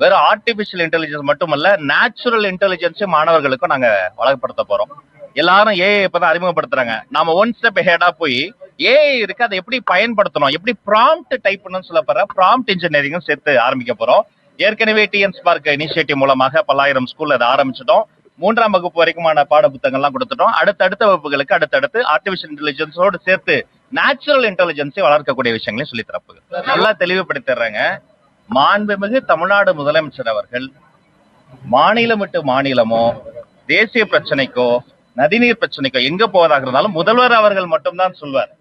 வெறும் artificial intelligence மட்டுமல்ல, natural இன்டெலிஜென்ஸும் மாணவர்களுக்கும் நாங்க வழங்கப்படுத்த போறோம். எல்லாரும் ஏஐ இப்பதான் அறிமுகப்படுத்துறாங்க. நாம ஒன் ஸ்டெப் ஹெடா போய் ஏஐ இருக்கு, அதை எப்படி பயன்படுத்தணும், எப்படி ப்ராம்ப்ட் டைப் பண்ணணும்னு சொல்ல போற ப்ராம்ப்ட் இன்ஜினியரிங்கும் சேர்த்து ஆரம்பிக்க போறோம். ஏற்கனவே டிஎன் ஸ்பார்க் இனிஷியேட்டிவ் மூலமாக பல்லாயிரம் ஸ்கூல் அதை ஆரம்பிச்சிட்டோம். 3ஆம் வகுப்பு வரைக்குமான பாட புத்தகங்கள்லாம் கொடுத்துட்டோம். அடுத்தடுத்த வகுப்புகளுக்கு அடுத்தடுத்து ஆர்டிபிஷியல் இன்டெலிஜென்ஸோடு சேர்த்து நேச்சுரல் இன்டெலிஜென்ஸை வளர்க்கக்கூடிய விஷயங்களையும் சொல்லி தரப்புங்க. நல்லா தெளிவுபடுத்திடுறாங்க. மாண்புமிகு தமிழ்நாடு முதலமைச்சர் அவர்கள் மாநிலம் விட்டு மாநிலமோ தேசிய பிரச்சனைக்கோ நதிநீர் பிரச்சனைக்கோ எங்க போவதாக இருந்தாலும் முதல்வர் அவர்கள் மட்டும்தான் சொல்வார்.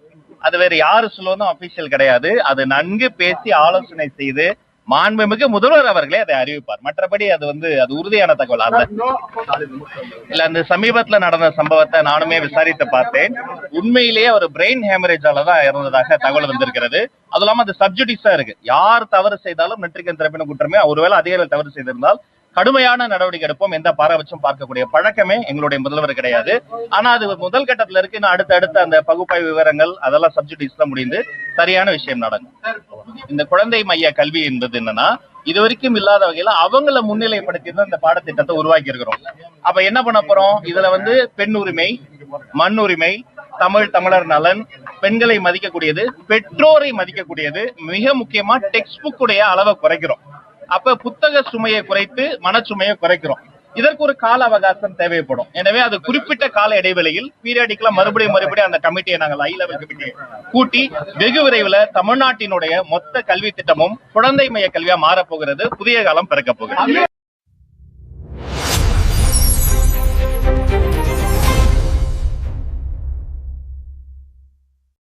அது வேற யாரு சொல்வதும் அபிஷியல் கிடையாது. அது நன்கு பேசி ஆலோசனை செய்து மாண்புமிகு முதல்வர் அவர்களே அதை அறிவிப்பார். மற்றபடி அது உறுதியான தகவல் அல்ல. இல்ல, அந்த சமீபத்துல நடந்த சம்பவத்தை நானுமே விசாரித்து பார்த்தேன். உண்மையிலேயே ஒரு பிரெயின் ஹேமரேஜால தான் இறந்ததாக தகவல் வந்திருக்கிறது. அது இல்லாம அது சப்ஜுடிஸா இருக்கு. யார் தவறு செய்தாலும் நெற்றிக்கண் திறப்பின குற்றமே. ஒருவேளை அதிகாரிகள் தவறு செய்திருந்தால் கடுமையான நடவடிக்கை எடுப்போம். எந்த பாரபட்சம் பார்க்கக்கூடிய பழக்கமே எங்களுடைய முதல்வர் கிடையாது. ஆனா அது முதல் கட்டத்துல இருக்கு. அடுத்த அந்த பகுப்பாய்வு விவரங்கள் அதெல்லாம் சப்ஜுடிஸ் தான் முடிந்து சரியான விஷயம் நடக்கும். இந்த குழந்தை மைய கல்வி என்பது என்னன்னா, இதுவரைக்கும் இல்லாத வகையில அவங்கள முன்னிலைப்படுத்தி தான் இந்த பாடத்திட்டத்தை உருவாக்கி இருக்கிறோம். அப்ப என்ன பண்ண போறோம்? இதுல பெண் உரிமை, மண் உரிமை, தமிழர் நலன், பெண்களை மதிக்கக்கூடியது, பெற்றோரை மதிக்கக்கூடியது, மிக முக்கியமா டெக்ஸ்ட் புக் உடைய அளவை குறைக்கிறோம். அப்ப புத்தக சுமையை குறைத்து மனச்சுமையை குறைக்கிறோம். இதற்கு ஒரு கால அவகாசம் தேவைப்படும். எனவே அது குறிப்பிட்ட கால இடைவெளியில் பீரியாடிக்கலா மறுபடியும் அந்த கமிட்டியை நாங்கள் ஹை லெவல் கமிட்டியை கூட்டி வெகு விரைவில் தமிழ்நாட்டினுடைய மொத்த கல்வி திட்டமும் குழந்தை மைய கல்வியா மாறப்போகிறது. புதிய காலம் பிறக்க போகிறது.